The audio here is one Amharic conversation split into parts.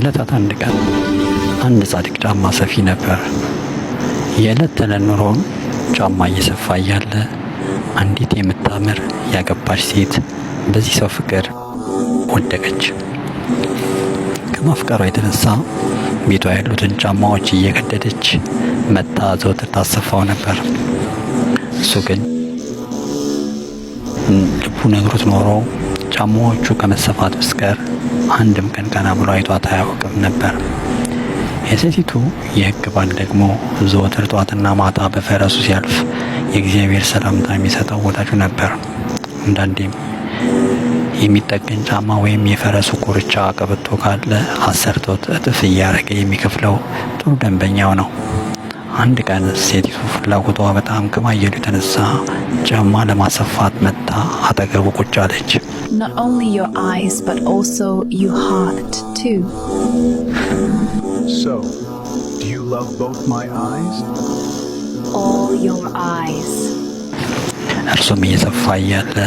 ከዕለታት አንድ ቀን አንድ ጻድቅ ጫማ ሰፊ ነበር። የዕለት ተዕለት ኑሮውን ጫማ እየሰፋ እያለ አንዲት የምታምር ያገባች ሴት በዚህ ሰው ፍቅር ወደቀች። ከማፍቀሯ የተነሳ ቤቷ ያሉትን ጫማዎች እየቀደደች መታ ዘወትር ታሰፋው ነበር። እሱ ግን ልቡ ነግሮት ኖሮ ጫማዎቹ ከመሰፋት በስተቀር አንድም ቀን ቀና ብሎ አይቷት አያውቅም ነበር። የሴቲቱ የሕግ ባል ደግሞ ዘወትር ጧትና ማታ በፈረሱ ሲያልፍ የእግዚአብሔር ሰላምታ የሚሰጠው ወዳጁ ነበር። አንዳንዴም የሚጠገን ጫማ ወይም የፈረሱ ኮርቻ ቀበቶ ካለ አሰርቶት እጥፍ እያደረገ የሚከፍለው ጥሩ ደንበኛው ነው። አንድ ቀን ሴቲቱ ፍላጎቷ በጣም ከማየሉ የተነሳ ጫማ ለማሰፋት መጣ አጠገቡ ቁጭ አለች። Not only your eyes but also your heart too. So, do you love both my eyes? All your eyes. እርሱም እየሰፋ እያለ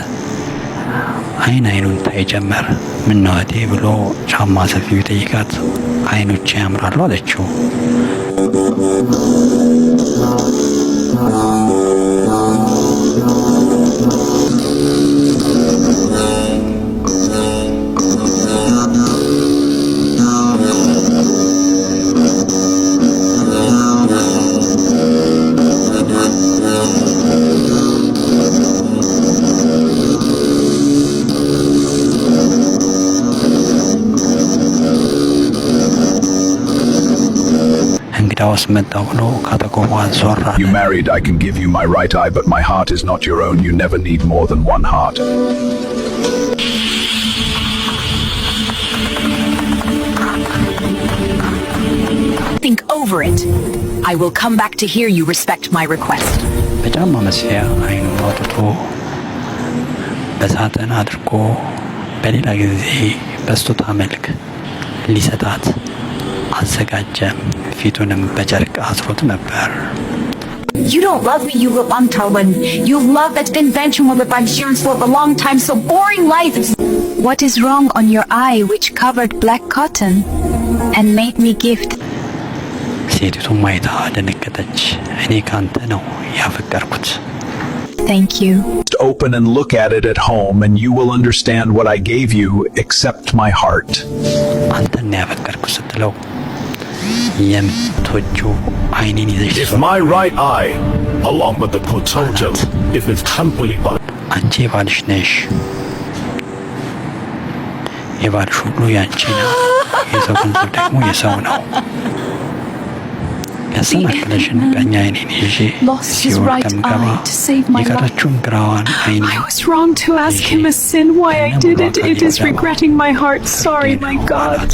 አይኑን ታይ ጀመር። ምን ነው እቴ ብሎ ጫማ ሰፊው ጠይቃት፣ አይኖቼ ያምራሉ አለችው። You married, I can give you my right eye, but my heart is not your own. You never need more than one heart. Think over it. I will come back to hear you respect my request. በጫማ መስፊያ አይኑን አውጥቶ በሳጥን አድርጎ በሌላ ጊዜ በስጦታ መልክ ሊሰጣት አዘጋጀ። ፊቱንም በጨርቅ አስሮት ነበር። You don't love me, you Tarwan. You love that's been venturing with the Banshirans for a long time, so boring life. What is wrong on your eye which covered black cotton and made me gift? ሴቲቱ ማይታ ደነገጠች። እኔ ካንተ ነው ያፈቀርኩት። Thank you. Open and look at it at home and you will understand what I gave you except my heart. አንተን ያፈቀርኩት ስትለው የምትወጂው አይኔን ይዘሽ If my right eye, along with the total, if it's completely አንቺ ባልሽ ነሽ፣ የባልሽ ሁሉ ያንቺ ነው፣ የሰው ገንዘብ ደግሞ የሰው ነው። ያሰናክለሽን ቀኝ አይኔን ይዤ ሲኦል ከምገባ የቀረችውን ግራዋን አይኔን I was wrong to ask him a sin. Why I did it, it is regretting my heart. Sorry, my God.